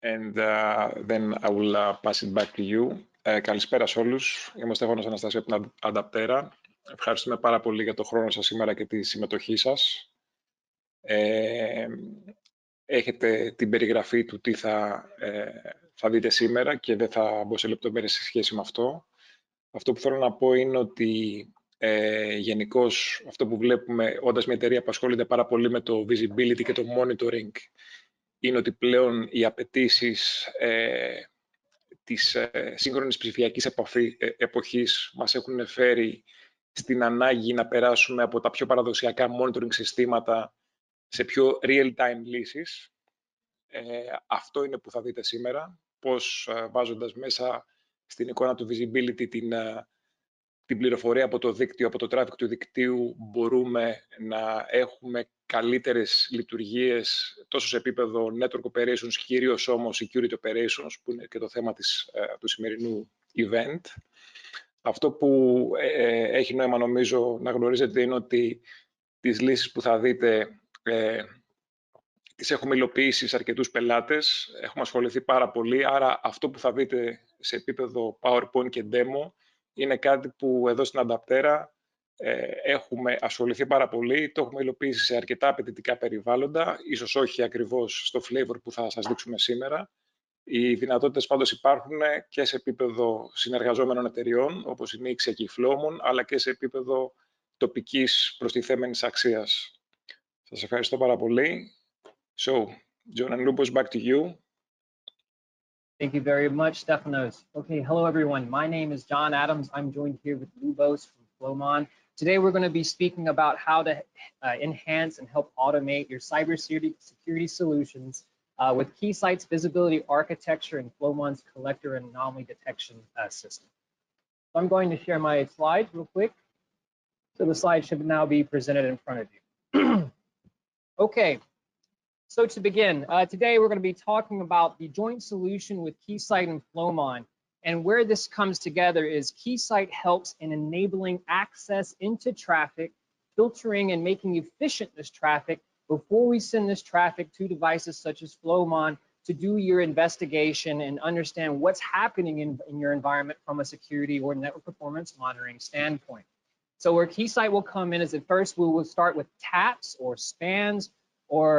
and then I will pass it back to you. Καλησπέρα σε όλους. Είμαι ο Στέφανος Αναστασίου από την Adaptera. Ευχαριστούμε πάρα πολύ για το χρόνο σας σήμερα και τη συμμετοχή σας. Έχετε την περιγραφή του τι θα δείτε σήμερα και δεν θα μπω σε λεπτομέρειες σε σχέση με αυτό. Αυτό που θέλω να πω είναι ότι γενικώς αυτό που βλέπουμε όντας μια εταιρεία που ασχολείται πάρα πολύ με το visibility και το monitoring είναι ότι πλέον οι απαιτήσεις της σύγχρονης ψηφιακής εποχής μας έχουν φέρει στην ανάγκη να περάσουμε από τα πιο παραδοσιακά monitoring συστήματα σε πιο real-time λύσεις. Αυτό είναι που θα δείτε σήμερα, πώς βάζοντας μέσα στην εικόνα του visibility την πληροφορία από το δίκτυο, από το traffic του δικτύου, μπορούμε να έχουμε καλύτερες λειτουργίες τόσο σε επίπεδο network operations, κυρίως όμως security operations, που είναι και το θέμα του σημερινού event. Αυτό που έχει νόημα νομίζω να γνωρίζετε είναι ότι τις λύσεις που θα δείτε τις έχουμε υλοποιήσει σε αρκετούς πελάτες, έχουμε ασχοληθεί πάρα πολύ, άρα αυτό που θα δείτε σε επίπεδο PowerPoint και demo είναι κάτι που εδώ στην Adaptera έχουμε ασχοληθεί πάρα πολύ, το έχουμε υλοποιήσει σε αρκετά απαιτητικά περιβάλλοντα, ίσως όχι ακριβώς στο flavor που θα σας δείξουμε σήμερα. Οι δυνατότητες πάντως υπάρχουν και σε επίπεδο συνεργαζόμενων εταιριών, όπως είναι η Keysight και η Flowmon, αλλά και σε επίπεδο τοπικής προστιθέμενης αξίας. Σας ευχαριστώ πάρα πολύ. So, John and Lubos, back to you. Thank you very much, Stefanos. Okay, hello everyone. My name is John Adams. I'm joined here with Lubos from Flowmon. Today we're going to be speaking about how to enhance and help automate your cybersecurity solutions with Keysight's visibility architecture and Flowmon's collector and anomaly detection system. So I'm going to share my slides real quick. So the slides should now be presented in front of you. Okay. So to begin, today we're going to be talking about the joint solution with Keysight and Flowmon. And where this comes together is Keysight helps in enabling access into traffic, filtering and making efficient this traffic before we send this traffic to devices such as Flowmon to do your investigation and understand what's happening in your environment from a security or network performance monitoring standpoint. So where Keysight will come in is at first we will start with taps or spans, or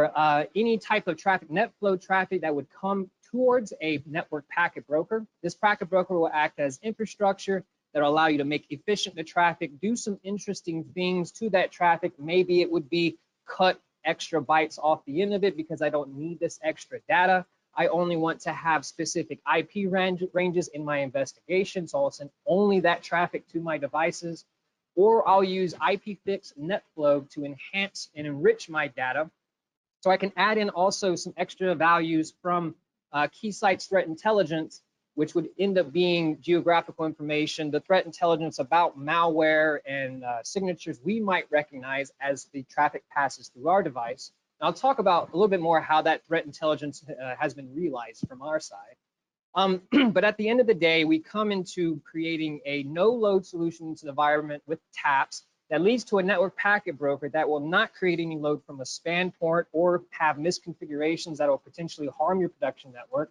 any type of traffic, net flow traffic that would come towards a network packet broker. This packet broker will act as infrastructure that will allow you to make efficient the traffic, do some interesting things to that traffic. Maybe it would be cut extra bytes off the end of it because I don't need this extra data. I only want to have specific IP ranges in my investigation, so I'll send only that traffic to my devices. Or I'll use IPFix NetFlow to enhance and enrich my data, so I can add in also some extra values from Keysight's threat intelligence, which would end up being geographical information, the threat intelligence about malware and signatures we might recognize as the traffic passes through our device. And I'll talk about a little bit more how that threat intelligence has been realized from our side. But at the end of the day, we come into creating a no-load solution to the environment with taps that leads to a network packet broker that will not create any load from a span port or have misconfigurations that will potentially harm your production network.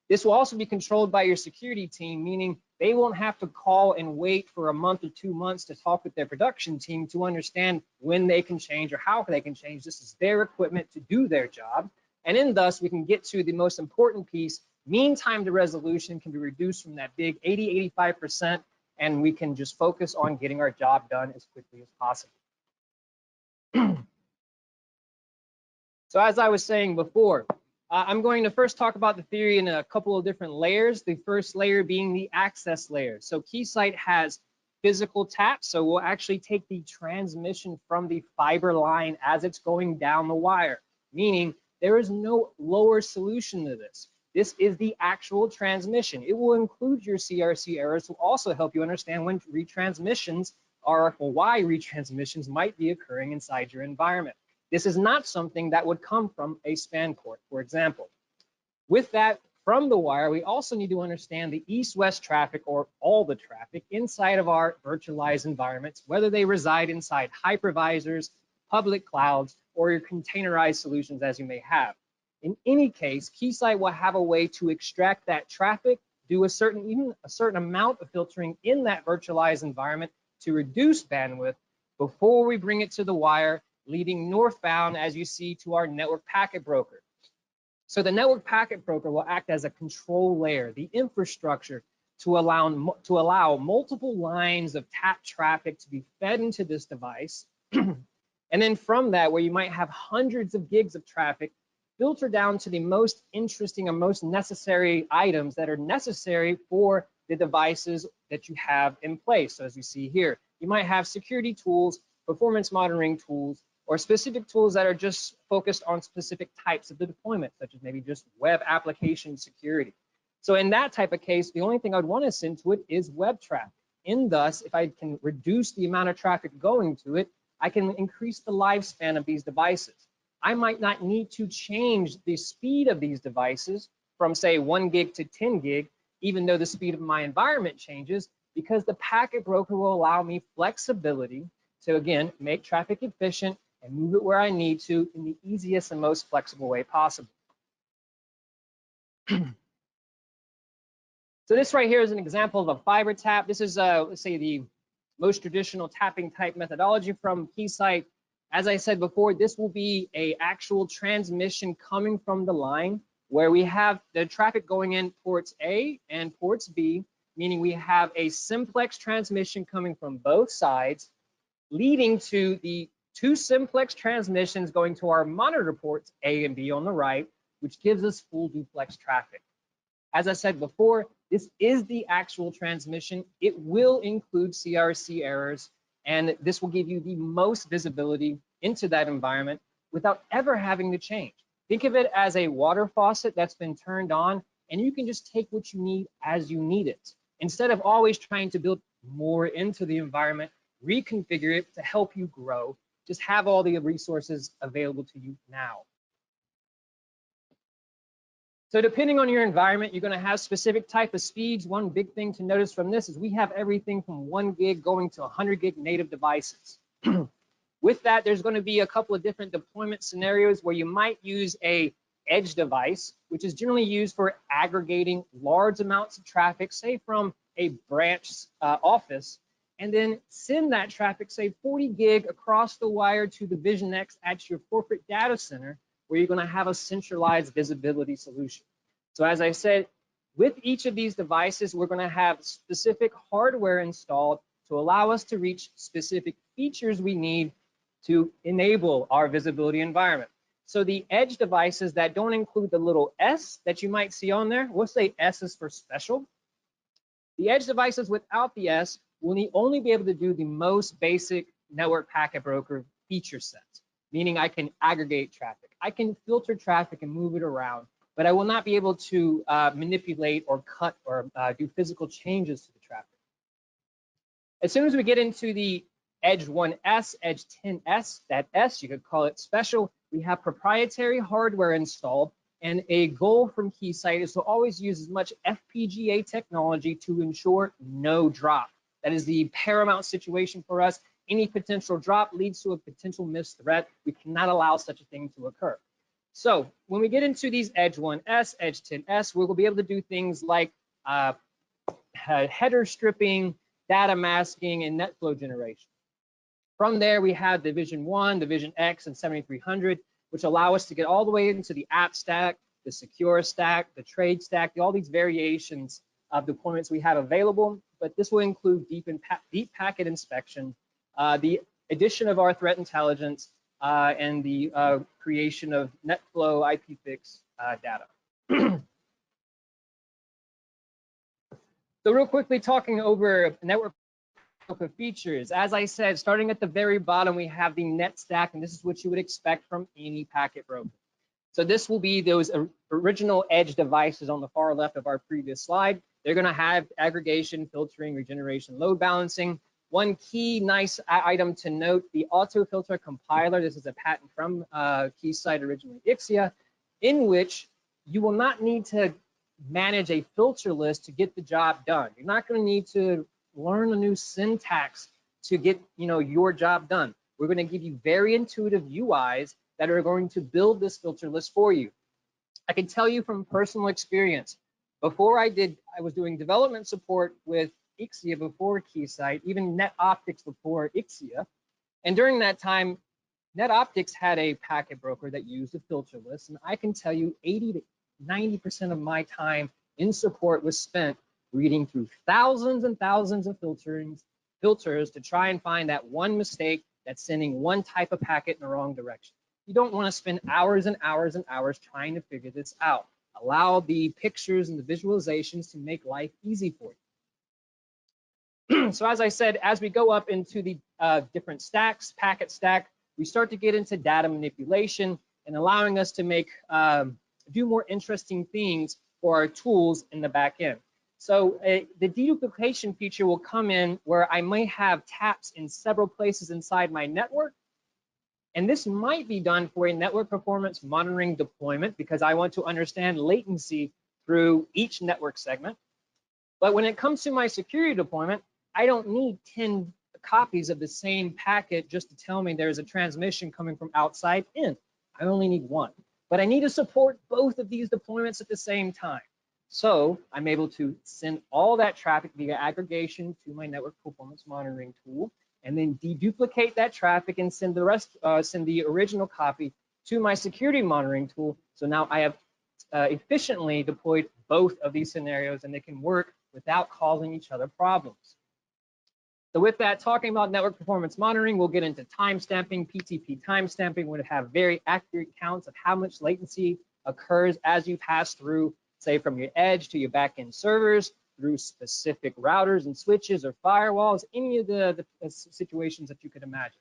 This will also be controlled by your security team, meaning they won't have to call and wait for a month or 2 months to talk with their production team to understand when they can change or how they can change. This is their equipment to do their job. And in thus, we can get to the most important piece. Mean time to resolution can be reduced from that big 80–85%. And we can just focus on getting our job done as quickly as possible. So as I was saying before, I'm going to first talk about the theory in a couple of different layers. The first layer being the access layer. So Keysight has physical taps. So we'll actually take the transmission from the fiber line as it's going down the wire, meaning there is no lower solution to this. This is the actual transmission. It will include your CRC errors to also help you understand when retransmissions are, or why retransmissions might be occurring inside your environment. This is not something that would come from a span port, for example. With that, from the wire, we also need to understand the east-west traffic or all the traffic inside of our virtualized environments, whether they reside inside hypervisors, public clouds, or your containerized solutions as you may have. In any case, Keysight will have a way to extract that traffic, do a certain amount of filtering in that virtualized environment to reduce bandwidth before we bring it to the wire, leading northbound, as you see, to our network packet broker. So the network packet broker will act as a control layer, the infrastructure to allow multiple lines of tap traffic to be fed into this device. And then from that, where you might have hundreds of gigs of traffic, filter down to the most interesting and most necessary items that are necessary for the devices that you have in place. So as you see here, you might have security tools, performance monitoring tools, or specific tools that are just focused on specific types of the deployment, such as maybe just web application security. So in that type of case, the only thing I'd want to send to it is web traffic. And thus, if I can reduce the amount of traffic going to it, I can increase the lifespan of these devices. I might not need to change the speed of these devices from, say, 1 gig to 10 gig, even though the speed of my environment changes, because the packet broker will allow me flexibility to, again, make traffic efficient and move it where I need to in the easiest and most flexible way possible. So this right here is an example of a fiber tap. This is, let's say, the most traditional tapping type methodology from Keysight. As I said before, this will be an actual transmission coming from the line where we have the traffic going in ports A and ports B, meaning we have a simplex transmission coming from both sides, leading to the 2 simplex transmissions going to our monitor ports A and B on the right, which gives us full duplex traffic. As I said before, this is the actual transmission. It will include CRC errors, and this will give you the most visibility into that environment without ever having to change. Think of it as a water faucet that's been turned on, and you can just take what you need as you need it. Instead of always trying to build more into the environment, reconfigure it to help you grow, just have all the resources available to you now. So depending on your environment, you're going to have specific type of speeds. One big thing to notice from this is we have everything from 1 gig going to 100 gig native devices. With that, there's going to be a couple of different deployment scenarios where you might use a edge device, which is generally used for aggregating large amounts of traffic, say from a branch office, and then send that traffic, say 40 gig across the wire to the Vision X at your corporate data center, where you're going to have a centralized visibility solution. So as I said, with each of these devices, we're going to have specific hardware installed to allow us to reach specific features we need to enable our visibility environment. So the edge devices that don't include the little S that you might see on there, we'll say S is for special. The edge devices without the S will only be able to do the most basic network packet broker feature sets, meaning I can aggregate traffic. I can filter traffic and move it around, but I will not be able to manipulate or cut or do physical changes to the traffic. As soon as we get into the Edge 1S, Edge 10S, that S, you could call it special, we have proprietary hardware installed, and a goal from Keysight is to always use as much FPGA technology to ensure no drop. That is the paramount situation for us. Any potential drop leads to a potential missed threat. We cannot allow such a thing to occur. So when we get into these Edge 1S, Edge 10S, we will be able to do things like header stripping, data masking, and net flow generation. From there, we have the Vision 1, the Vision X, and 7300, which allow us to get all the way into the app stack, the secure stack, the trade stack, all these variations of deployments we have available. But this will include deep packet inspection, the addition of our threat intelligence, and the creation of NetFlow IPFix data. So real quickly, talking over network features. As I said, starting at the very bottom, we have the net stack, and this is what you would expect from any packet broker. So this will be those original edge devices on the far left of our previous slide. They're going to have aggregation, filtering, regeneration, load balancing. One key nice item to note, the auto filter compiler. This is a patent from Keysight, originally Ixia, in which you will not need to manage a filter list to get the job done. You're not going to need to learn a new syntax to get your job done. We're going to give you very intuitive UIs that are going to build this filter list for you. I can tell you from personal experience, before I was doing development support with Ixia before Keysight, even NetOptics before Ixia. And during that time, NetOptics had a packet broker that used a filter list. And I can tell you 80 to 90% of my time in support was spent reading through thousands and thousands of filters to try and find that one mistake that's sending one type of packet in the wrong direction. You don't want to spend hours and hours and hours trying to figure this out. Allow the pictures and the visualizations to make life easy for you. So as I said, as we go up into the different stacks, packet stack, we start to get into data manipulation and allowing us to make do more interesting things for our tools in the back end. So the deduplication feature will come in where I may have taps in several places inside my network. And this might be done for a network performance monitoring deployment because I want to understand latency through each network segment. But when it comes to my security deployment, I don't need 10 copies of the same packet just to tell me there's a transmission coming from outside in. I only need one. But I need to support both of these deployments at the same time. So I'm able to send all that traffic via aggregation to my network performance monitoring tool, and then deduplicate that traffic and send the rest, send the original copy to my security monitoring tool. So now I have efficiently deployed both of these scenarios, and they can work without causing each other problems. So with that, talking about network performance monitoring, we'll get into timestamping. PTP timestamping would have very accurate counts of how much latency occurs as you pass through, say, from your edge to your backend servers, through specific routers and switches or firewalls, any of the situations that you could imagine.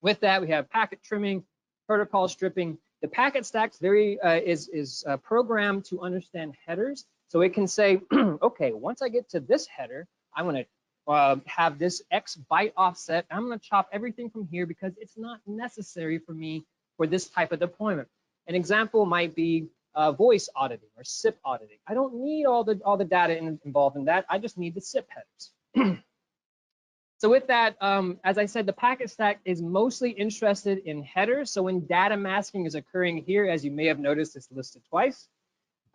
With that, we have packet trimming, protocol stripping. The packet stack is programmed to understand headers. So it can say, okay, once I get to this header, I'm going to have this X byte offset. I'm going to chop everything from here because it's not necessary for me for this type of deployment. An example might be voice auditing or SIP auditing. I don't need all the data involved in that. I just need the SIP headers. So with that, as I said, the packet stack is mostly interested in headers. So when data masking is occurring here, as you may have noticed, it's listed twice.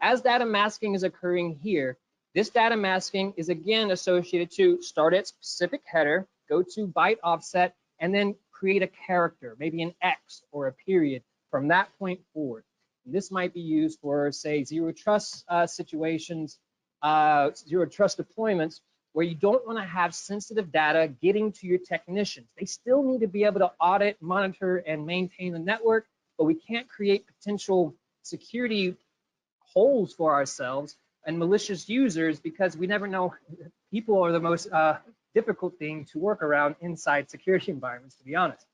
As data masking is occurring here, this data masking is again associated to start at specific header, go to byte offset, and then create a character, maybe an X or a period from that point forward. And this might be used for, say, zero trust situations, zero trust deployments, where you don't want to have sensitive data getting to your technicians. They still need to be able to audit, monitor, and maintain the network, but we can't create potential security holes for ourselves and malicious users because we never know. People are the most difficult thing to work around inside security environments, to be honest.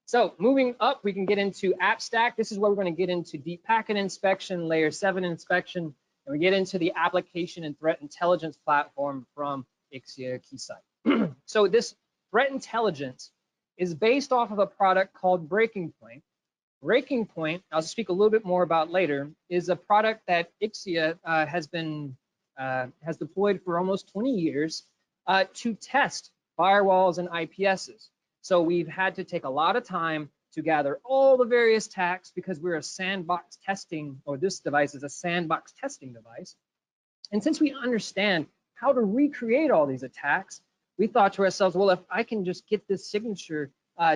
So moving up, we can get into app stack. This is where we're going to get into deep packet inspection, layer 7 inspection, and we get into the application and threat intelligence platform from Ixia Keysight. So this threat intelligence is based off of a product called Breaking Point. Breaking Point, I'll speak a little bit more about later, is a product that Ixia has deployed for almost 20 years to test firewalls and IPSs. So we've had to take a lot of time to gather all the various attacks because we're a sandbox testing, or this device is a sandbox testing device. And since we understand how to recreate all these attacks, we thought to ourselves, well, if I can just get this signature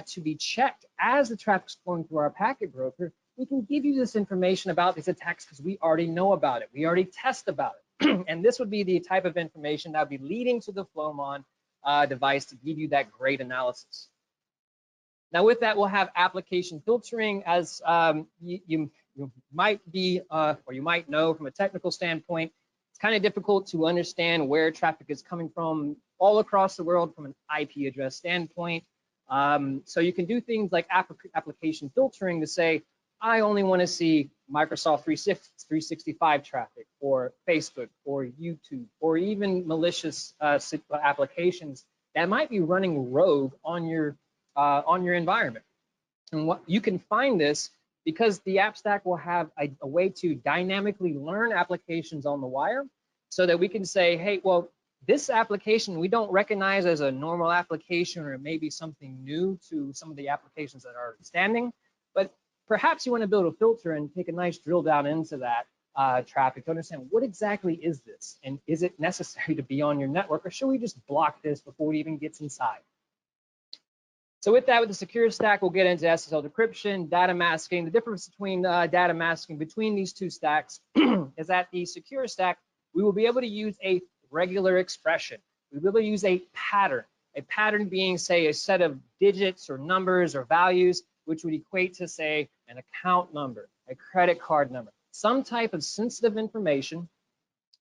to be checked as the traffic's flowing through our packet broker, we can give you this information about these attacks because we already know about it. We already test about it. And this would be the type of information that would be leading to the Flowmon device to give you that great analysis. Now with that, we'll have application filtering. As you might be, or you might know from a technical standpoint, it's kind of difficult to understand where traffic is coming from all across the world from an IP address standpoint. So you can do things like application filtering to say, I only want to see Microsoft 365 traffic, or Facebook, or YouTube, or even malicious applications that might be running rogue on your environment. And what you can find this because the app stack will have a way to dynamically learn applications on the wire, so that we can say, hey, well, this application we don't recognize as a normal application, or maybe something new to some of the applications that are standing, but perhaps you want to build a filter and take a nice drill down into that traffic to understand what exactly is this, and is it necessary to be on your network, or should we just block this before it even gets inside? So with that, with the secure stack, we'll get into SSL decryption, data masking. The difference between data masking between these two stacks is that the secure stack, we will be able to use a regular expression. We'll be able to use a pattern being, say, a set of digits or numbers or values, which would equate to, say, an account number, a credit card number, some type of sensitive information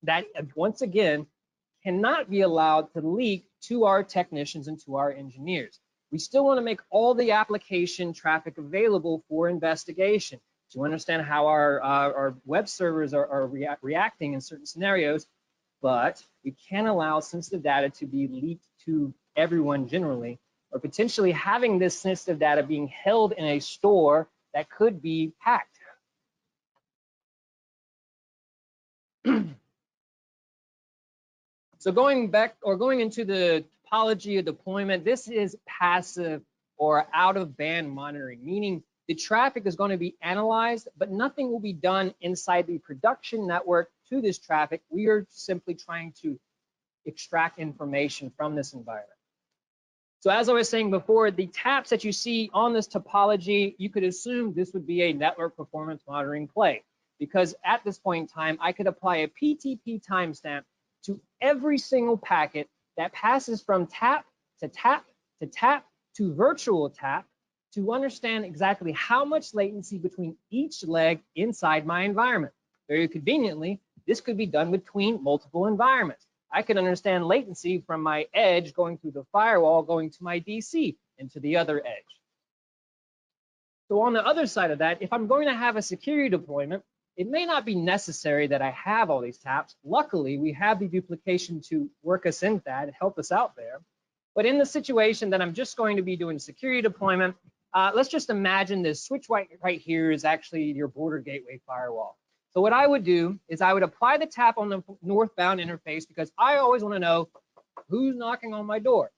that, once again, cannot be allowed to leak to our technicians and to our engineers. We still want to make all the application traffic available for investigation to understand how our web servers are reacting in certain scenarios, but we can't allow sensitive data to be leaked to everyone generally, or potentially having this sensitive data being held in a store that could be hacked. So going into the topology of deployment, this is passive or out of band monitoring, meaning the traffic is going to be analyzed, but nothing will be done inside the production network to this traffic. We are simply trying to extract information from this environment. So as I was saying before, the taps that you see on this topology, you could assume this would be a network performance monitoring play, because at this point in time, I could apply a PTP timestamp to every single packet that passes from tap to tap to tap to virtual tap to understand exactly how much latency between each leg inside my environment. Very conveniently, this could be done between multiple environments. I can understand latency from my edge going through the firewall, going to my DC and to the other edge. So on the other side of that, if I'm going to have a security deployment, it may not be necessary that I have all these taps. Luckily, we have the duplication to work us in that, help us out there. But in the situation that I'm just going to be doing security deployment, let's just imagine this switch right here is actually your border gateway firewall. So what I would do is I would apply the tap on the northbound interface, because I always want to know who's knocking on my door.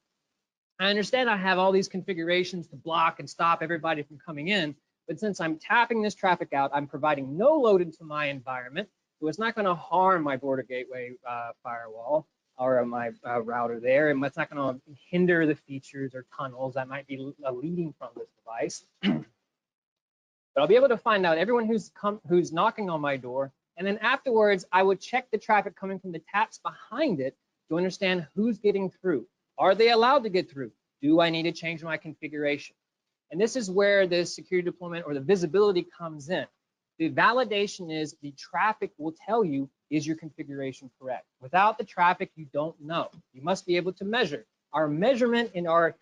I understand I have all these configurations to block and stop everybody from coming in, but since I'm tapping this traffic out, I'm providing no load into my environment, so it's not going to harm my border gateway firewall or my router there, and it's not going to hinder the features or tunnels that might be leading from this device. But I'll be able to find out everyone who's knocking on my door, and then afterwards, I would check the traffic coming from the taps behind it to understand who's getting through. Are they allowed to get through? Do I need to change my configuration? And this is where the security deployment or the visibility comes in. The validation is the traffic will tell you, is your configuration correct? Without the traffic, you don't know. You must be able to measure. Our measurement in our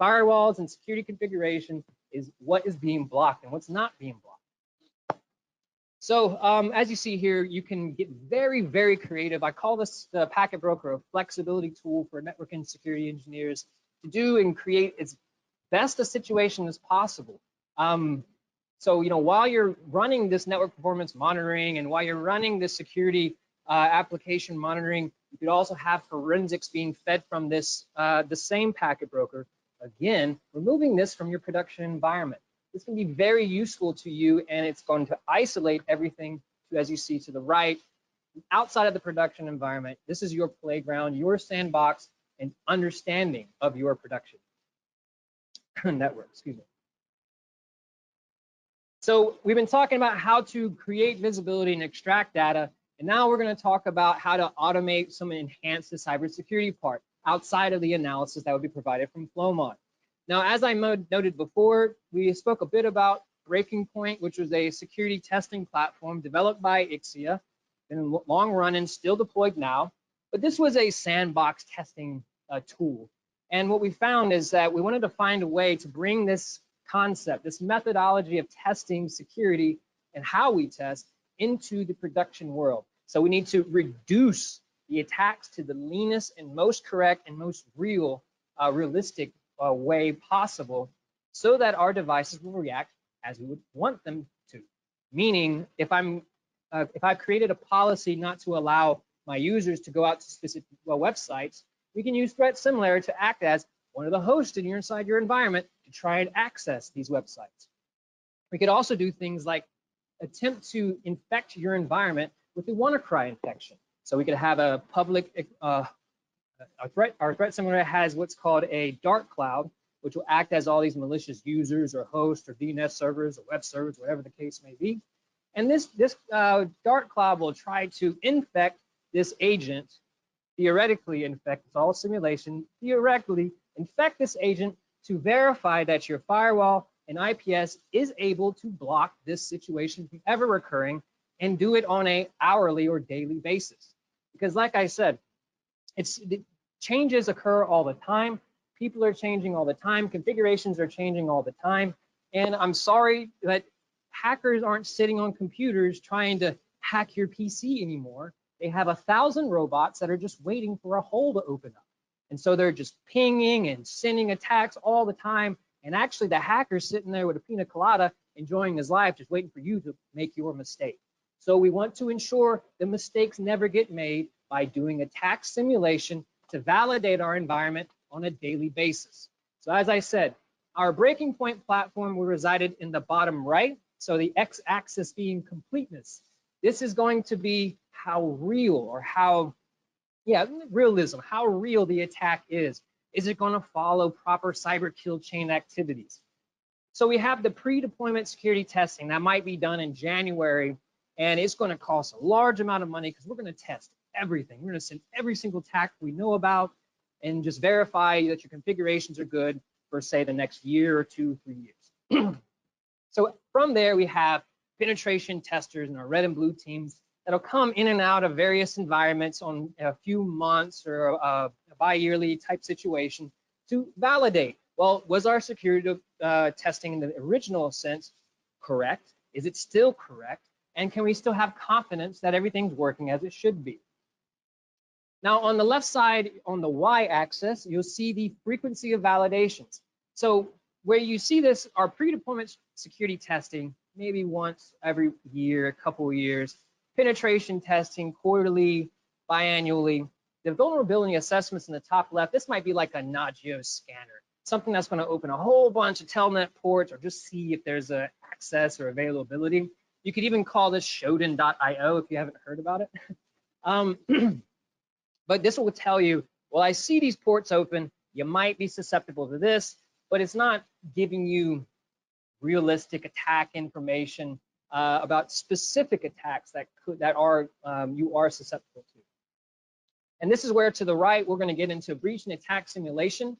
firewalls and security configuration is what is being blocked and what's not being blocked. So as you see here, you can get very, very creative. I call this the packet broker a flexibility tool for network and security engineers to do and create as best a situation as possible. So, while you're running this network performance monitoring and while you're running this security application monitoring, you could also have forensics being fed from this, the same packet broker. Again, removing this from your production environment. This can be very useful to you, and it's going to isolate everything, as you see to the right, outside of the production environment. This is your playground, your sandbox, and understanding of your production network, excuse me. So we've been talking about how to create visibility and extract data, and now we're going to talk about how to automate some enhance the cybersecurity part outside of the analysis that would be provided from Flowmon. Now, as I noted before, we spoke a bit about Breaking Point, which was a security testing platform developed by Ixia, and long run and still deployed now. But this was a sandbox testing tool. And what we found is that we wanted to find a way to bring this concept, this methodology of testing security and how we test into the production world. So we need to reduce the attacks to the leanest and most correct and most realistic way possible, so that our devices will react as we would want them to. Meaning, if I've created a policy not to allow my users to go out to specific websites, we can use threat similar to act as one of the hosts inside your environment to try and access these websites. We could also do things like attempt to infect your environment with a WannaCry infection. So we could have a public, our threat simulator has what's called a dark cloud, which will act as all these malicious users or hosts or DNS servers or web servers, whatever the case may be. And this dark cloud will try to infect this agent, theoretically infect, it's all simulation, theoretically infect this agent to verify that your firewall and IPS is able to block this situation from ever recurring, and do it on an hourly or daily basis. Because like I said, changes occur all the time. People are changing all the time. Configurations are changing all the time. And I'm sorry that hackers aren't sitting on computers trying to hack your PC anymore. They have 1,000 robots that are just waiting for a hole to open up. And so they're just pinging and sending attacks all the time. And actually the hacker's sitting there with a pina colada, enjoying his life, just waiting for you to make your mistake. So we want to ensure the mistakes never get made by doing attack simulation to validate our environment on a daily basis. So as I said, our breaking point platform will resided in the bottom right. So the x-axis being completeness. This is going to be how real, or how, realism, how real the attack is. Is it going to follow proper cyber kill chain activities? So we have the pre-deployment security testing that might be done in January, and it's going to cost a large amount of money because we're going to test everything. We're going to send every single attack we know about and just verify that your configurations are good for, say, the next year or 2, 3 years. So from there, we have penetration testers and our red and blue teams that'll come in and out of various environments on a few months or a bi-yearly type situation to validate, well, was our security testing in the original sense correct? Is it still correct? And can we still have confidence that everything's working as it should be? Now, on the left side, on the y-axis, you'll see the frequency of validations. So where you see this, our pre-deployment security testing, maybe once every year, a couple of years, penetration testing quarterly, biannually. The vulnerability assessments in the top left, this might be like a Nagios scanner, something that's going to open a whole bunch of telnet ports or just see if there's a access or availability. You could even call this Shodan.io if you haven't heard about it. But this will tell you, well, I see these ports open, you might be susceptible to this, but it's not giving you realistic attack information about specific attacks that you are susceptible to. And this is where, to the right, we're going to get into breach and attack simulation.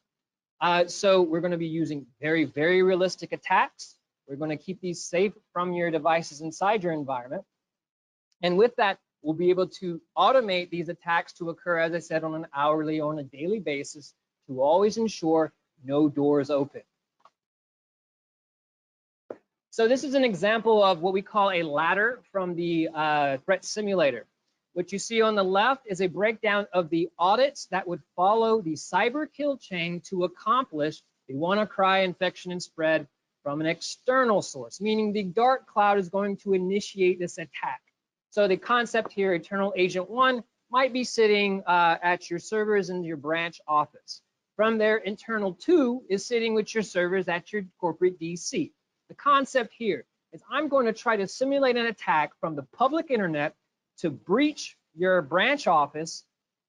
So we're going to be using very, very realistic attacks. We're going to keep these safe from your devices inside your environment. And with that, we'll be able to automate these attacks to occur, as I said, on an hourly or on a daily basis to always ensure no doors open. So this is an example of what we call a ladder from the threat simulator. What you see on the left is a breakdown of the audits that would follow the cyber kill chain to accomplish the WannaCry infection and spread from an external source, meaning the dark cloud is going to initiate this attack. So the concept here, Eternal Agent 1, might be sitting at your servers in your branch office. From there, Internal 2 is sitting with your servers at your corporate DC. The concept here is I'm going to try to simulate an attack from the public internet to breach your branch office.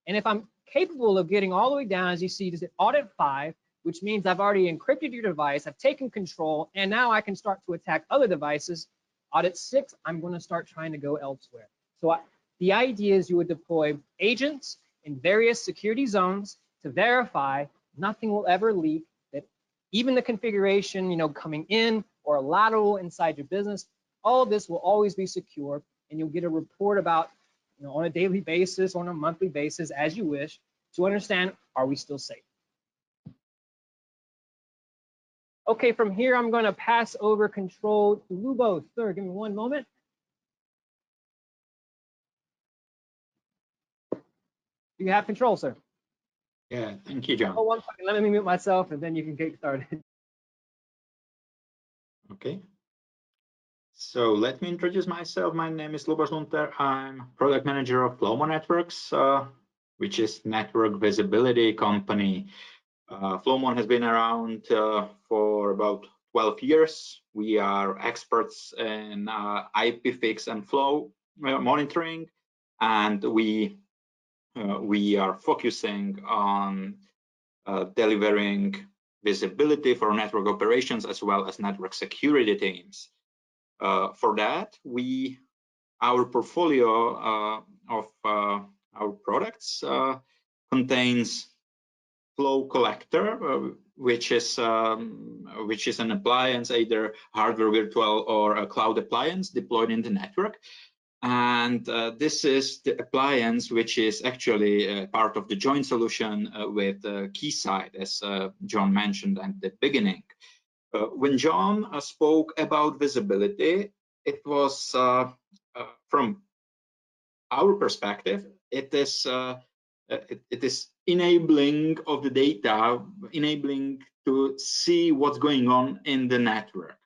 And if I'm capable of getting all the way down, as you see, to audit 5, which means I've already encrypted your device, I've taken control, and now I can start to attack other devices. Audit 6, I'm going to start trying to go elsewhere. So the idea is you would deploy agents in various security zones to verify nothing will ever leak, that even the configuration, coming in or lateral inside your business, all of this will always be secure, and you'll get a report about, on a daily basis, on a monthly basis, as you wish, to understand, are we still safe? Okay, from here, I'm going to pass over control to Lubo. Sir, give me one moment. You have control, sir. Yeah, thank you, John. Oh, one second. Let me mute myself, and then you can get started. Okay. So let me introduce myself. My name is Lubos Lunter. I'm product manager of Flowmon Networks, which is network visibility company. Flowmon has been around for about 12 years. We are experts in IPFix and flow monitoring, and we are focusing on delivering visibility for network operations as well as network security teams. For that, our portfolio of our products contains Flow Collector, which is an appliance, either hardware, virtual, or a cloud appliance deployed in the network. And this is the appliance which is actually part of the joint solution with Keysight, as John mentioned at the beginning. When John spoke about visibility, it was from our perspective, it is enabling of the data, enabling to see what's going on in the network.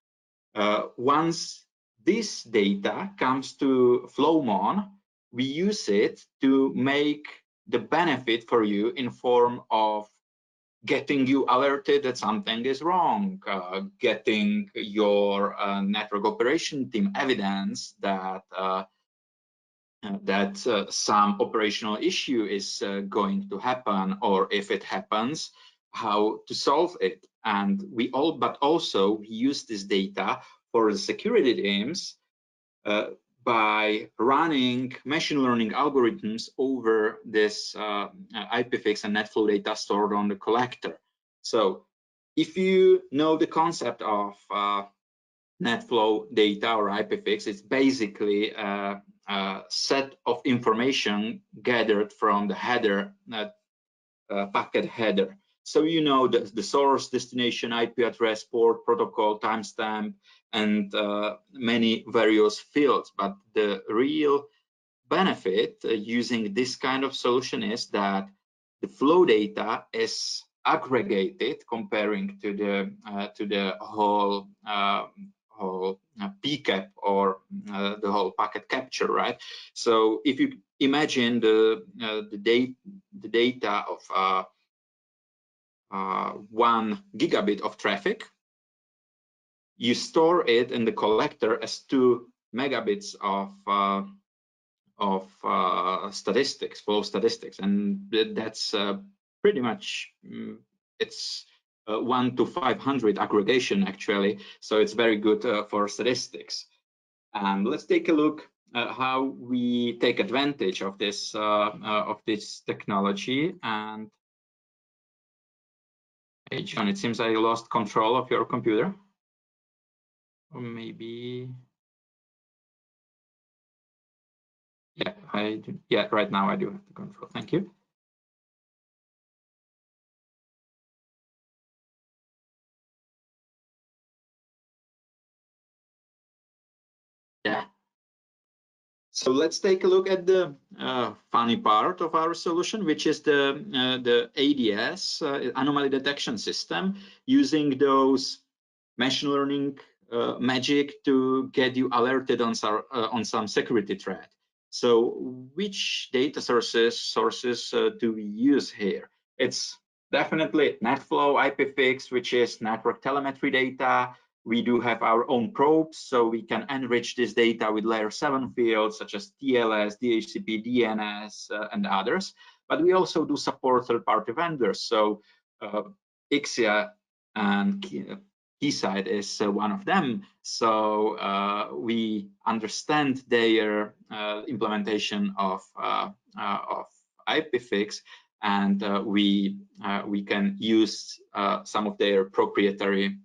Once this data comes to Flowmon, we use it to make the benefit for you in form of getting you alerted that something is wrong, getting your network operation team evidence that some operational issue is going to happen, or if it happens, how to solve it. And but also we use this data for the security teams by running machine learning algorithms over this IPFix and NetFlow data stored on the collector. So if you know the concept of NetFlow data or IPFix, it's basically a set of information gathered from the header, packet header. So you know the source, destination, IP address, port, protocol, timestamp, and many various fields. But the real benefit using this kind of solution is that the flow data is aggregated comparing to the whole PCAP or the whole packet capture, right? So if you imagine the data of 1 gigabit of traffic, you store it in the collector as 2 megabits of statistics, flow statistics, and that's pretty much it's 1 to 500 aggregation actually, so it's very good for statistics. And let's take a look at how we take advantage of this technology. And hey, John, it seems I lost control of your computer, or maybe. Yeah, right now I do have the control. Thank you. Yeah. So let's take a look at the funny part of our solution, which is the ADS, Anomaly Detection system, using those machine learning magic to get you alerted on some security threat. So which data sources do we use here? It's definitely NetFlow, IPFix, which is network telemetry data. We do have our own probes, so we can enrich this data with layer 7 fields such as TLS, DHCP, DNS, and others. But we also do support third-party vendors. So Ixia and Keysight is one of them. So we understand their implementation of IPFix, and we can use some of their proprietary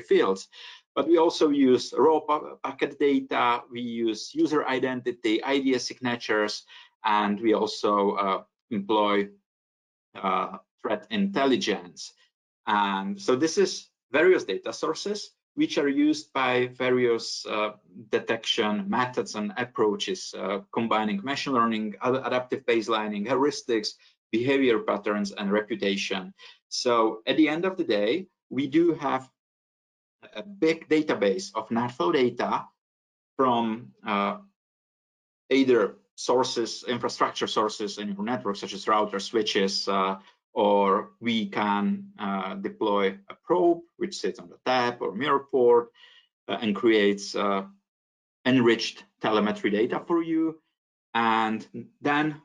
fields. But we also use raw packet data, we use user identity, IDS signatures, and we also employ threat intelligence. And so this is various data sources which are used by various detection methods and approaches, combining machine learning, adaptive baselining, heuristics, behavior patterns, and reputation. So at the end of the day, we do have a big database of NetFlow data from either sources, infrastructure sources in your network, such as routers, switches, or we can deploy a probe which sits on the tap or mirror port and creates enriched telemetry data for you. And then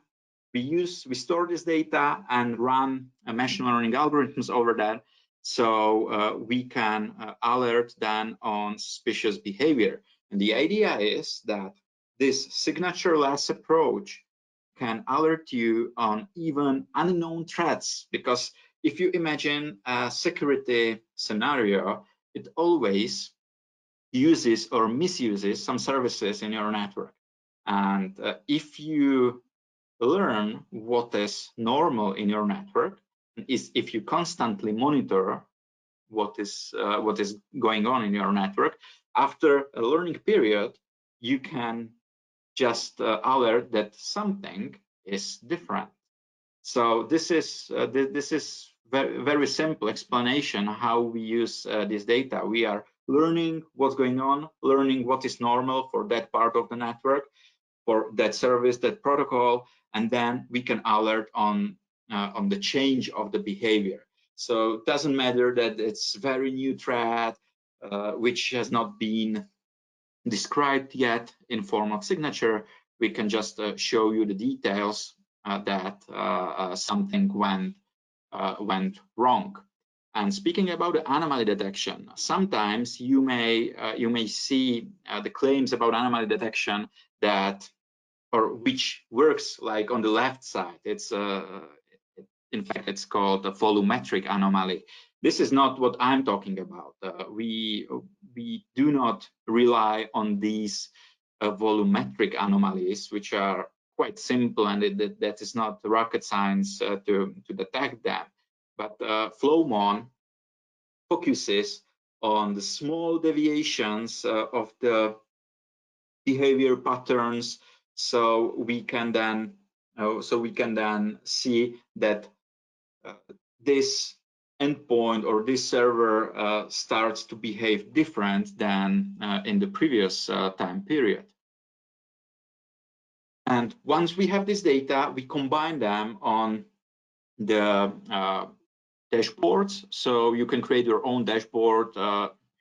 we store this data and run machine learning algorithms over that, so we can alert then on suspicious behavior. And the idea is that this signature-less approach can alert you on even unknown threats, because if you imagine a security scenario, it always uses or misuses some services in your network. And if you learn what is normal in your network, is if you constantly monitor what is going on in your network, after a learning period, you can just alert that something is different. So this is very, very simple explanation how we use this data. We are learning what's going on, learning what is normal for that part of the network, for that service, that protocol, and then we can alert on the change of the behavior. So it doesn't matter that it's very new threat which has not been described yet in form of signature. We can just show you the details that something went wrong. And speaking about the anomaly detection, sometimes you may see the claims about anomaly detection that, or which works like on the left side. It's in fact, it's called a volumetric anomaly. This is not what I'm talking about. We do not rely on these volumetric anomalies, which are quite simple, and that is not rocket science to detect them. But Flowmon focuses on the small deviations of the behavior patterns, so we can then see that this endpoint or this server starts to behave different than in the previous time period. And once we have this data, we combine them on the dashboards. So you can create your own dashboard,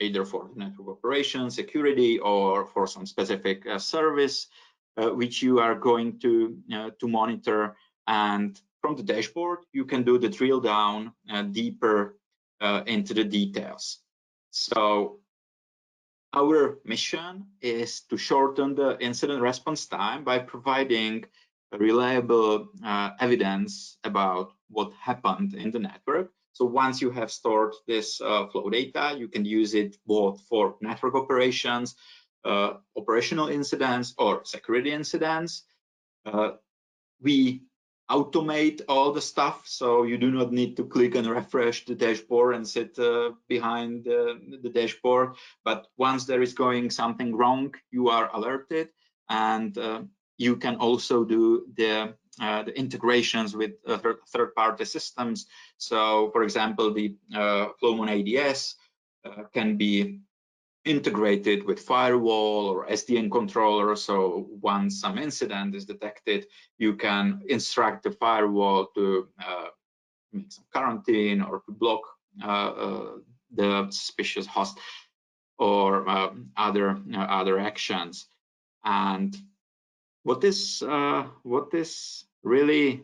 either for network operations, security, or for some specific service which you are going to monitor. And from the dashboard, you can do the drill down deeper into the details. So our mission is to shorten the incident response time by providing reliable evidence about what happened in the network. So once you have stored this flow data, you can use it both for network operations, operational incidents, or security incidents. We automate all the stuff, so you do not need to click and refresh the dashboard and sit behind the dashboard. But once there is going something wrong, you are alerted, and you can also do the integrations with third-party systems. So, for example, the Flowmon ADS can be integrated with firewall or SDN controller. So once some incident is detected, you can instruct the firewall to make some quarantine or to block the suspicious host or other actions. And what is really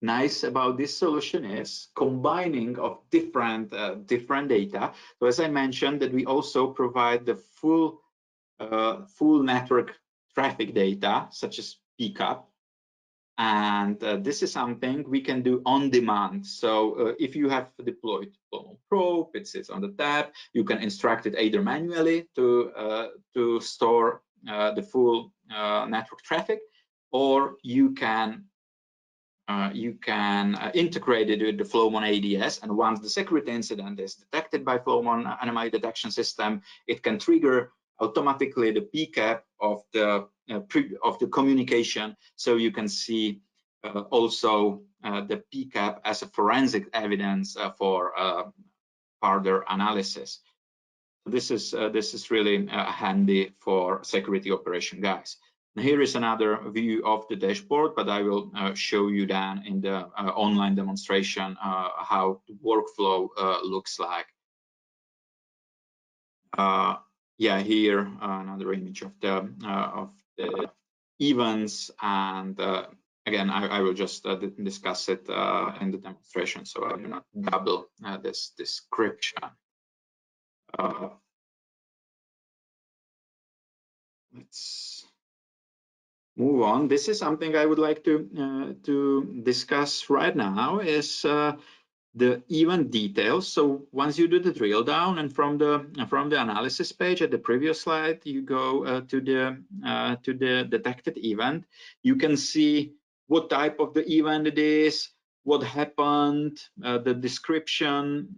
nice about this solution is combining of different data. So as I mentioned, that we also provide the full network traffic data, such as PCAP, and this is something we can do on demand. So if you have deployed Flowmon probe, it sits on the tab. You can instruct it either manually to store the full network traffic, or you can integrate it with the Flowmon ADS, and once the security incident is detected by Flowmon Anomaly Detection System, it can trigger automatically the PCAP of the communication, so you can see also the PCAP as a forensic evidence for further analysis. This is really handy for security operation guys. Here is another view of the dashboard, but I will show you then in the online demonstration how the workflow looks like. Yeah, here another image of the events, and again, I will just discuss it in the demonstration, so I will not double this description. Let's move on. This is something I would like to discuss right now, is the event details. So once you do the drill down, and from the analysis page at the previous slide, you go to the detected event, you can see what type of the event it is, what happened, the description,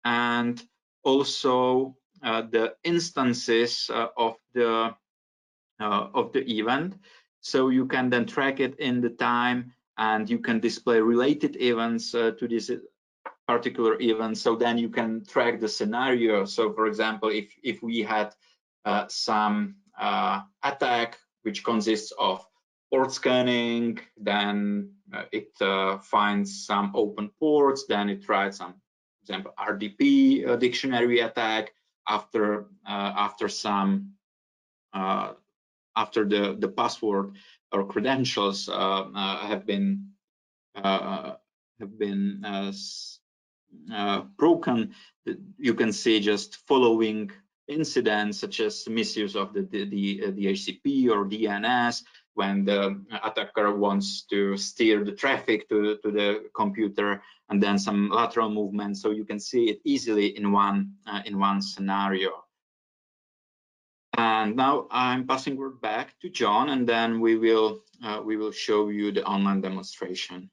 and also the instances of the event. So you can then track it in the time, and you can display related events to this particular event. So then you can track the scenario. So for example, if we had some attack which consists of port scanning, then it finds some open ports, then it tries some, for example, RDP dictionary attack after the password or credentials have been broken. You can see just following incidents such as misuse of the DHCP or DNS, when the attacker wants to steer the traffic to the computer, and then some lateral movement. So you can see it easily in one scenario. And now I'm passing word back to John, and then we will show you the online demonstration.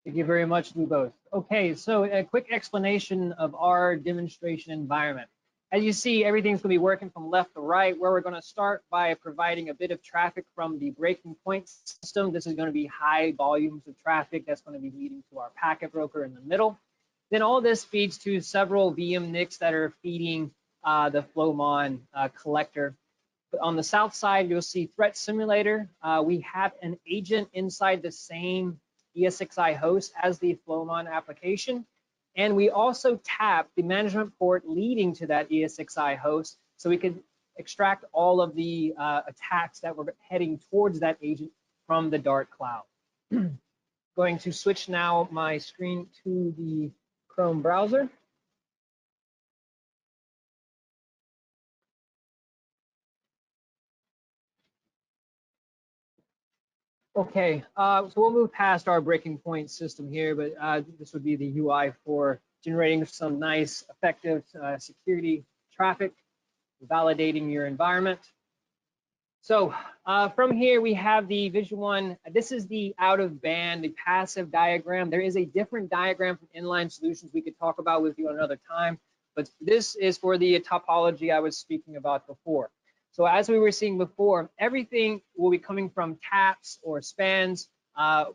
Thank you very much, Lubos. Okay, so a quick explanation of our demonstration environment. As you see, everything's going to be working from left to right, where we're going to start by providing a bit of traffic from the breaking point system. This is going to be high volumes of traffic that's going to be leading to our packet broker in the middle. Then all this feeds to several VM NICs that are feeding the Flowmon collector. But on the south side, you'll see Threat Simulator. We have an agent inside the same ESXi host as the Flowmon application. And we also tap the management port leading to that ESXi host, so we can extract all of the attacks that were heading towards that agent from the dark cloud. Going to switch now my screen to the Chrome browser. Okay, so we'll move past our breaking point system here, but this would be the UI for generating some nice, effective security traffic, validating your environment. So from here, we have the visual one. This is the out of band, the passive diagram. There is a different diagram from inline solutions we could talk about with you another time, but this is for the topology I was speaking about before. So as we were seeing before, everything will be coming from taps or spans,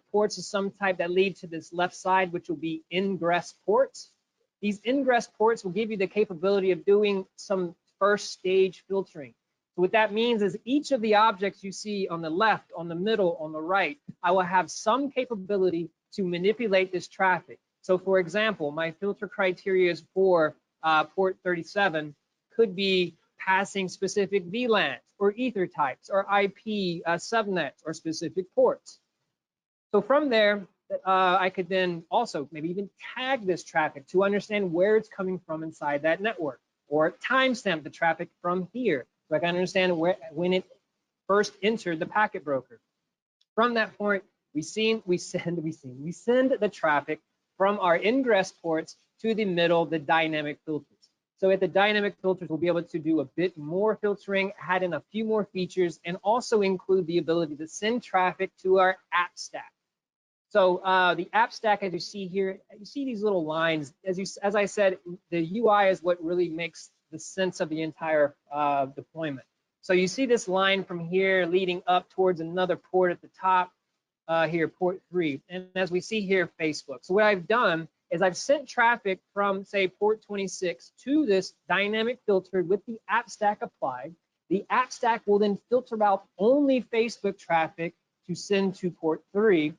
ports of some type that lead to this left side, which will be ingress ports. These ingress ports will give you the capability of doing some first stage filtering. So what that means is each of the objects you see on the left, on the middle, on the right, I will have some capability to manipulate this traffic. So for example, my filter criteria for port 37 could be passing specific VLANs or ether types or IP subnets or specific ports. So from there, I could then also maybe even tag this traffic to understand where it's coming from inside that network, or timestamp the traffic from here, so I can understand when it first entered the packet broker. From that point, we send the traffic from our ingress ports to the middle, the dynamic filters. So at the dynamic filters, we'll be able to do a bit more filtering, add in a few more features, and also include the ability to send traffic to our app stack. So the app stack, as you see here, you see these little lines. As I said, the UI is what really makes the sense of the entire deployment. So you see this line from here leading up towards another port at the top here, port 3. And as we see here, Facebook. So what I've done is I've sent traffic from, say, port 26 to this dynamic filter with the app stack applied. The app stack will then filter out only Facebook traffic to send to port 3.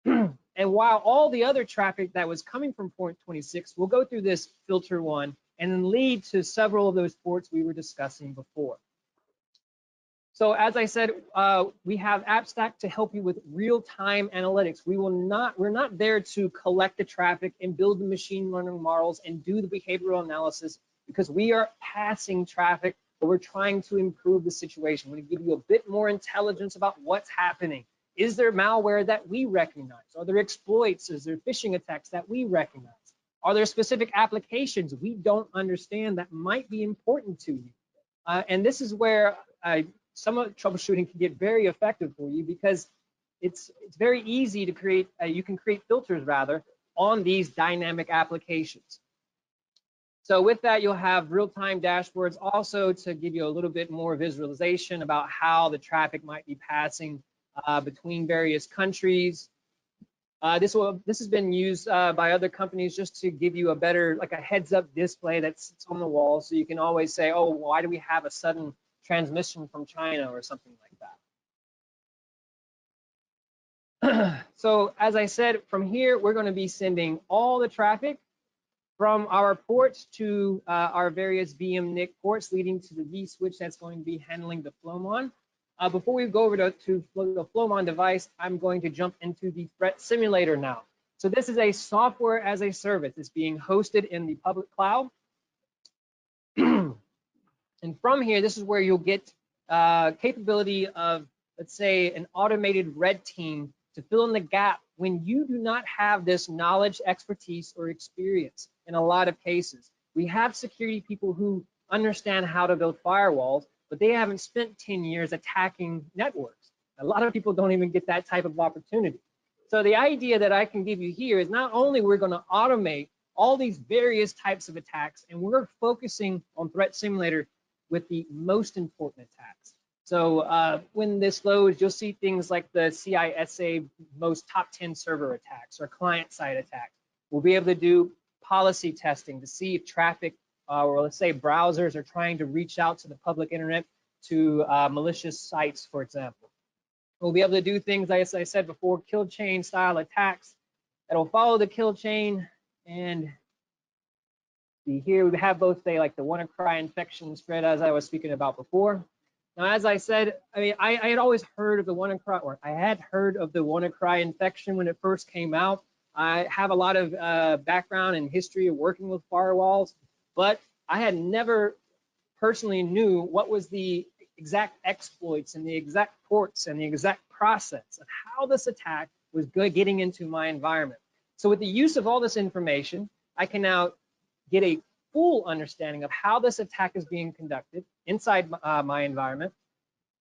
And while all the other traffic that was coming from port 26 will go through this filter 1 and then lead to several of those ports we were discussing before. So as I said, we have AppStack to help you with real-time analytics. We're not there to collect the traffic and build the machine learning models and do the behavioral analysis, because we are passing traffic, but we're trying to improve the situation. We're going to give you a bit more intelligence about what's happening. Is there malware that we recognize? Are there exploits? Is there phishing attacks that we recognize? Are there specific applications we don't understand that might be important to you? And this is where some of the troubleshooting can get very effective for you, because it's very easy to create, you can create filters rather on these dynamic applications. So with that, you'll have real-time dashboards also to give you a little bit more visualization about how the traffic might be passing between various countries. This has been used by other companies just to give you a better, like a heads-up display that sits on the wall, so you can always say, oh, why do we have a sudden transmission from China or something like that. So as I said, from here, we're going to be sending all the traffic from our ports to our various VM NIC ports, leading to the vSwitch that's going to be handling the Flowmon. Before we go over to the Flowmon device, I'm going to jump into the threat simulator now. So this is a software as a service. It's being hosted in the public cloud. And from here, this is where you'll get capability of, let's say, an automated red team to fill in the gap when you do not have this knowledge, expertise, or experience in a lot of cases. We have security people who understand how to build firewalls, but they haven't spent 10 years attacking networks. A lot of people don't even get that type of opportunity. So the idea that I can give you here is not only we're going to automate all these various types of attacks, and we're focusing on Threat Simulator with the most important attacks. So when this loads, you'll see things like the CISA most top 10 server attacks or client-side attacks. We'll be able to do policy testing to see if traffic, or let's say browsers are trying to reach out to the public internet to malicious sites, for example. We'll be able to do things, as I said before, kill chain style attacks that'll follow the kill chain. And here we have both, say, like the WannaCry infection spread, as I was speaking about before. Now, as I said, I mean, I had always heard of the WannaCry, or I had heard of the WannaCry infection when it first came out. I have a lot of background and history of working with firewalls, but I had never personally knew what was the exact exploits and the exact ports and the exact process of how this attack was getting into my environment. So with the use of all this information, I can now get a full understanding of how this attack is being conducted inside my environment.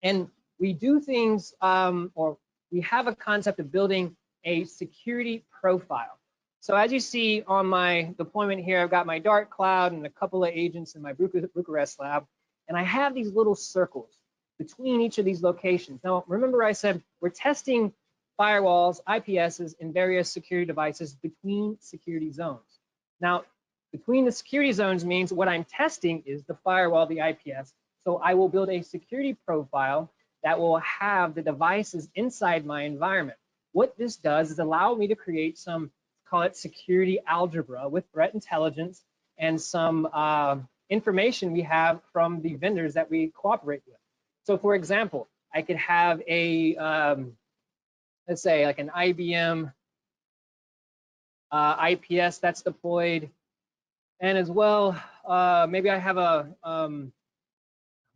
And we do things, or we have a concept of building a security profile. So as you see on my deployment here, I've got my dark cloud and a couple of agents in my Bucharest lab, and I have these little circles between each of these locations. Now, remember I said we're testing firewalls, IPSs, and various security devices between security zones. Now, between the security zones means what I'm testing is the firewall, the IPS. So I will build a security profile that will have the devices inside my environment. What this does is allow me to create some, call it security algebra with threat intelligence and some information we have from the vendors that we cooperate with. So for example, I could have a, let's say like an IBM IPS that's deployed. And as well, maybe I have a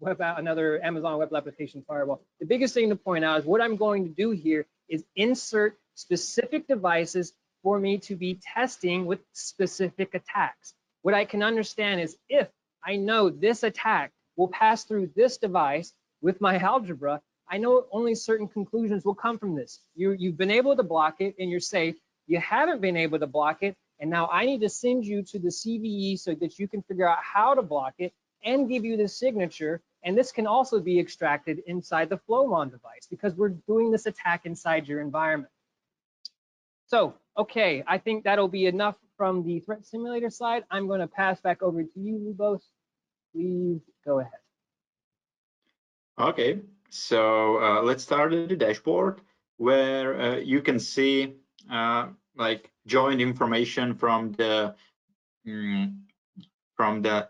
another Amazon Web Application Firewall. The biggest thing to point out is what I'm going to do here is insert specific devices for me to be testing with specific attacks. What I can understand is if I know this attack will pass through this device with my algebra, I know only certain conclusions will come from this. You've been able to block it and you're safe. You haven't been able to block it, and now I need to send you to the CVE so that you can figure out how to block it and give you the signature. And this can also be extracted inside the Flowmon device because we're doing this attack inside your environment. So, okay, I think that'll be enough from the threat simulator side. I'm going to pass back over to you, Lubos. Please go ahead. Okay, so let's start at the dashboard where you can see like joined information from the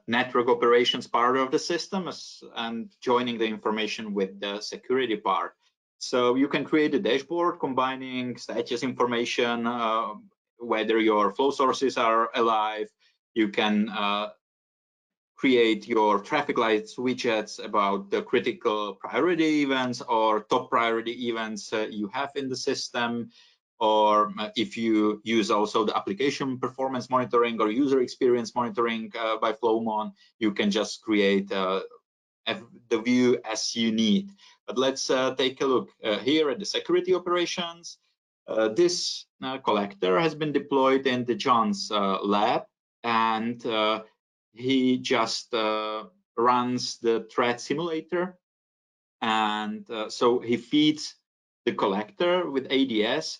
network operations part of the system and joining the information with the security part. So you can create a dashboard combining status information, whether your flow sources are alive. You can create your traffic lights widgets about the critical priority events or top priority events you have in the system. Or if you use also the application performance monitoring or user experience monitoring by Flowmon, you can just create the view as you need. But let's take a look here at the security operations. This collector has been deployed in the John's lab, and he just runs the threat simulator, and so he feeds the collector with ADS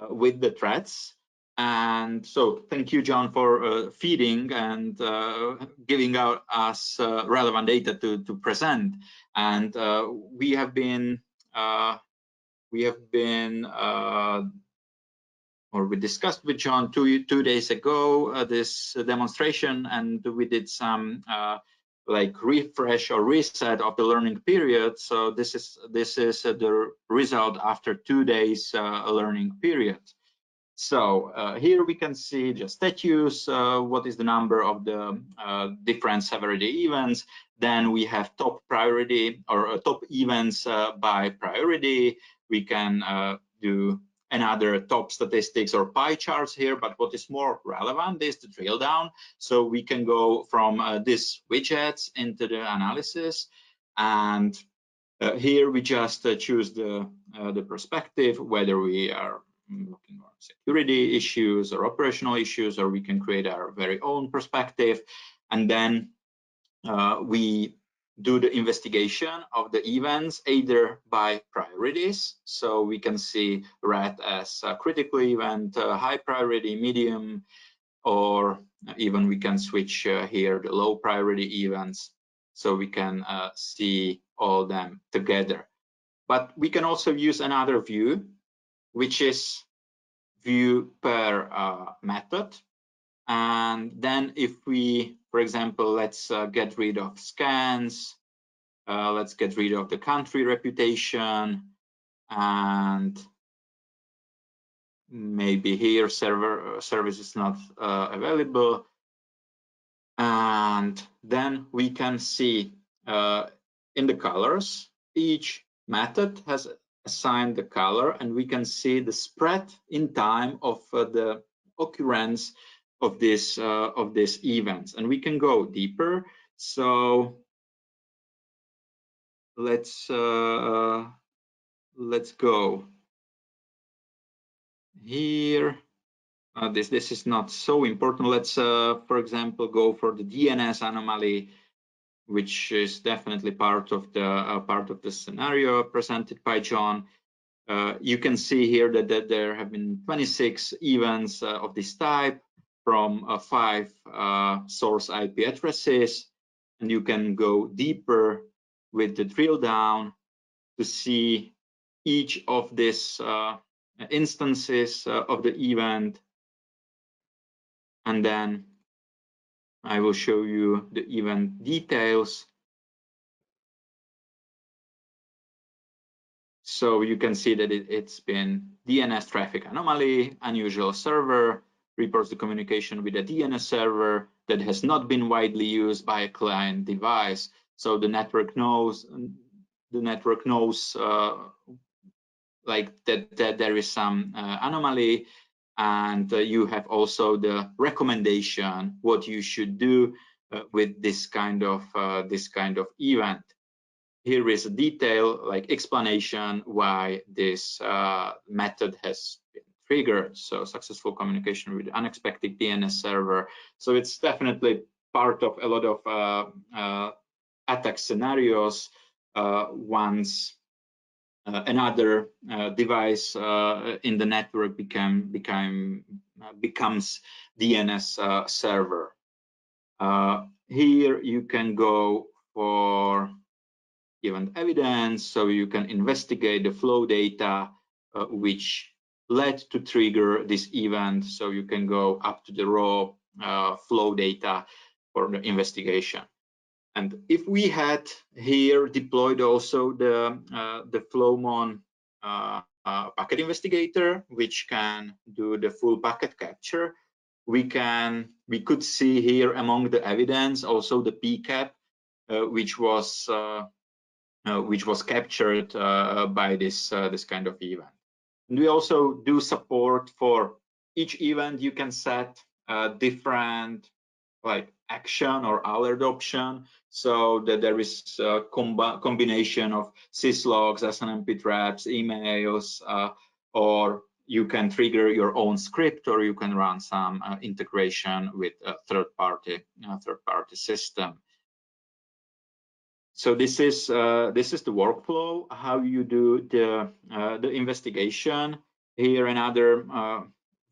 with the threats. And so thank you, John, for feeding and giving us relevant data to present. And we have been or we discussed with John two days ago this demonstration, and we did some like refresh or reset of the learning period. So this is the result after 2 days learning period. So here we can see the status, what is the number of the different severity events. Then we have top priority or top events by priority. We can do another top statistics or pie charts here, but what is more relevant is the drill down. So we can go from these widgets into the analysis, and here we just choose the perspective, whether we are looking at security issues or operational issues, or we can create our very own perspective, and then we do the investigation of the events either by priorities. So we can see red as a critical event, high priority, medium, or even we can switch here the low priority events, so we can see all them together. But we can also use another view, which is view per method. And then if we, for example, let's get rid of scans, let's get rid of the country reputation, and maybe here service is not available. And then we can see in the colors, each method has assigned the color, and we can see the spread in time of the occurrence of this these events, and we can go deeper. So let's go here. This is not so important. Let's for example go for the DNS anomaly, which is definitely part of the scenario presented by John. You can see here that there have been 26 events of this type from 5 source IP addresses, and you can go deeper with the drill down to see each of these instances of the event, and then I will show you the event details. So you can see that it's been DNS traffic anomaly, unusual server, reports the communication with a DNS server that has not been widely used by a client device. So the network knows like that there is some anomaly, and you have also the recommendation what you should do with this kind of event. Here is a detail like explanation why this method has been triggered. So successful communication with unexpected DNS server. So it's definitely part of a lot of attack scenarios once another device in the network becomes DNS server. Here you can go for event evidence, so you can investigate the flow data which led to trigger this event, so you can go up to the raw flow data for the investigation. And if we had here deployed also the Flowmon packet investigator, which can do the full packet capture, we could see here among the evidence also the PCAP, which was captured by this kind of event. And we also do support for each event. You can set different like action or alert option, so that there is a combination of syslogs, SNMP traps, emails, or you can trigger your own script, or you can run some integration with a third-party system. So this is the workflow, how you do the investigation. Here another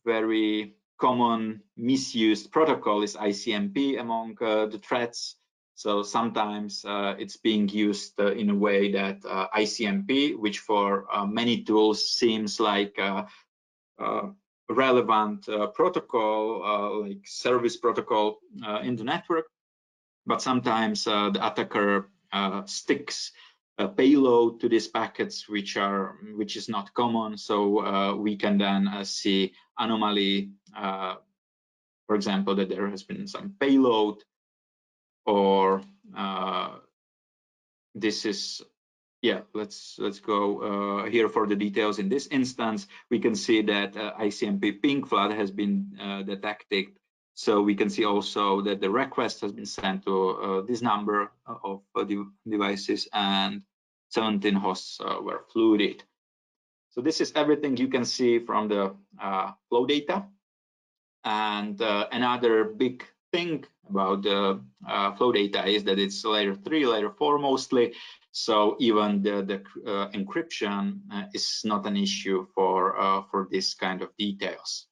very common misused protocol is ICMP among the threats. So sometimes it's being used in a way that ICMP, which for many tools seems like a relevant protocol, like service protocol in the network, but sometimes the attacker sticks a payload to these packets, which is not common. So we can then see anomaly, for example, that there has been some payload, or this is, yeah, let's go here for the details. In this instance, we can see that ICMP ping flood has been detected. So we can see also that the request has been sent to this number of devices, and 17 hosts were flooded. So this is everything you can see from the flow data. And another big thing about the flow data is that it's layer 3, layer 4 mostly. So even the encryption is not an issue for this kind of details.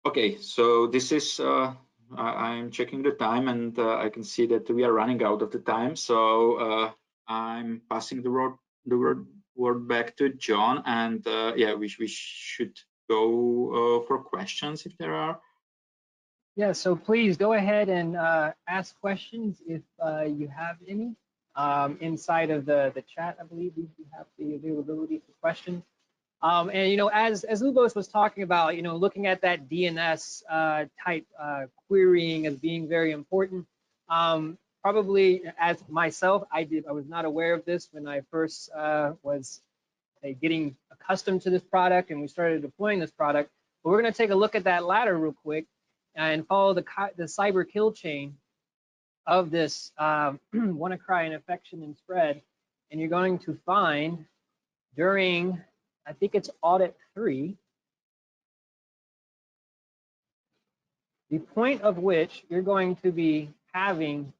Okay, so this is, I'm checking the time, and I can see that we are running out of the time. So I'm passing the word back to John, and yeah, we should go for questions if there are. Yeah, so please go ahead and ask questions if you have any. Inside of the chat, I believe we have the availability for questions. And, you know, as Lubos was talking about, you know, looking at that DNS type querying as being very important. Probably as myself, I was not aware of this when I first was getting accustomed to this product and we started deploying this product. But we're going to take a look at that ladder real quick and follow the cyber kill chain of this WannaCry infection and spread. And you're going to find during, I think it's audit 3, the point of which you're going to be having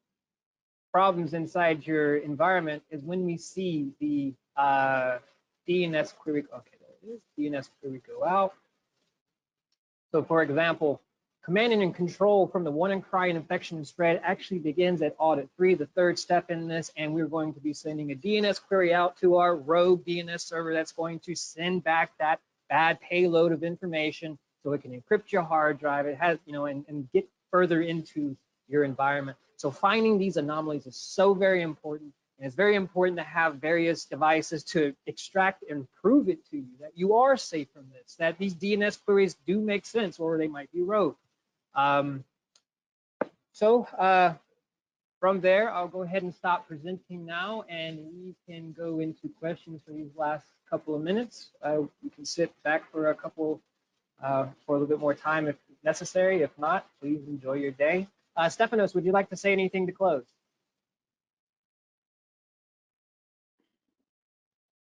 problems inside your environment is when we see the DNS query. Okay, there it is. DNS query go out. So for example, command and control from the WannaCry infection and spread actually begins at audit 3, the third step in this, and we're going to be sending a DNS query out to our rogue DNS server that's going to send back that bad payload of information so it can encrypt your hard drive. It has, you know, and get further into your environment. So finding these anomalies is so very important. And it's very important to have various devices to extract and prove it to you that you are safe from this, that these DNS queries do make sense, or they might be rogue. From there, I'll go ahead and stop presenting now, and we can go into questions for these last couple of minutes. We can sit back for for a little bit more time if necessary. If not, please enjoy your day. Stefanos, would you like to say anything to close?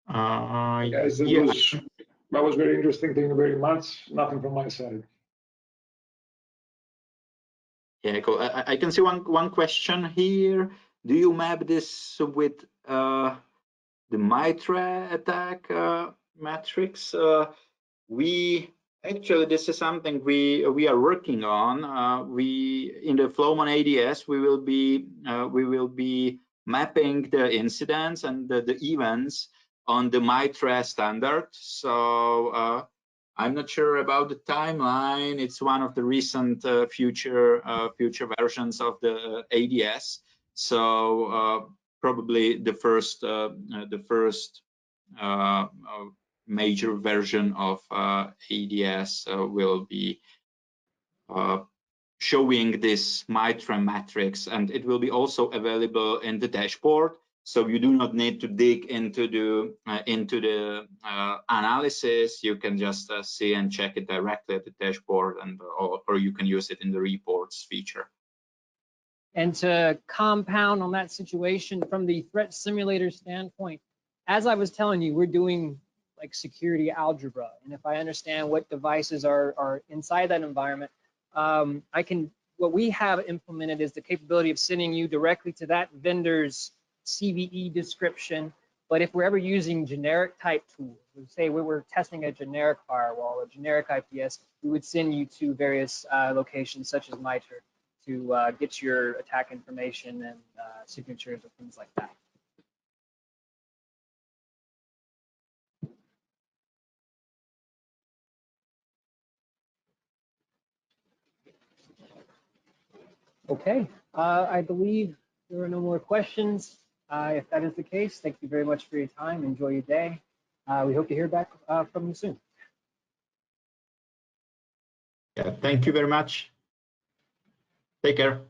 Yes, that was very interesting. Thank you very much. Nothing from my side. Yeah, cool. I can see one question here. Do you map this with the Mitra attack matrix? Actually, this is something we are working on. We in the Flowmon ADS we will be mapping the incidents and the events on the MITRE standard. So I'm not sure about the timeline. It's one of the recent future versions of the ADS. So probably the first major version of ADS will be showing this MITRE matrix, and it will be also available in the dashboard. So you do not need to dig into the analysis. You can just see and check it directly at the dashboard, and or you can use it in the reports feature. And to compound on that situation from the threat simulator standpoint, as I was telling you, we're doing like security algebra. And if I understand what devices are inside that environment, what we have implemented is the capability of sending you directly to that vendor's CVE description. But if we're ever using generic type tools, say we were testing a generic firewall, a generic IPS, we would send you to various locations such as MITRE to get your attack information and signatures or things like that. Okay, I believe there are no more questions. If that is the case, thank you very much for your time. Enjoy your day. We hope to hear back from you soon. Yeah, thank you very much. Take care.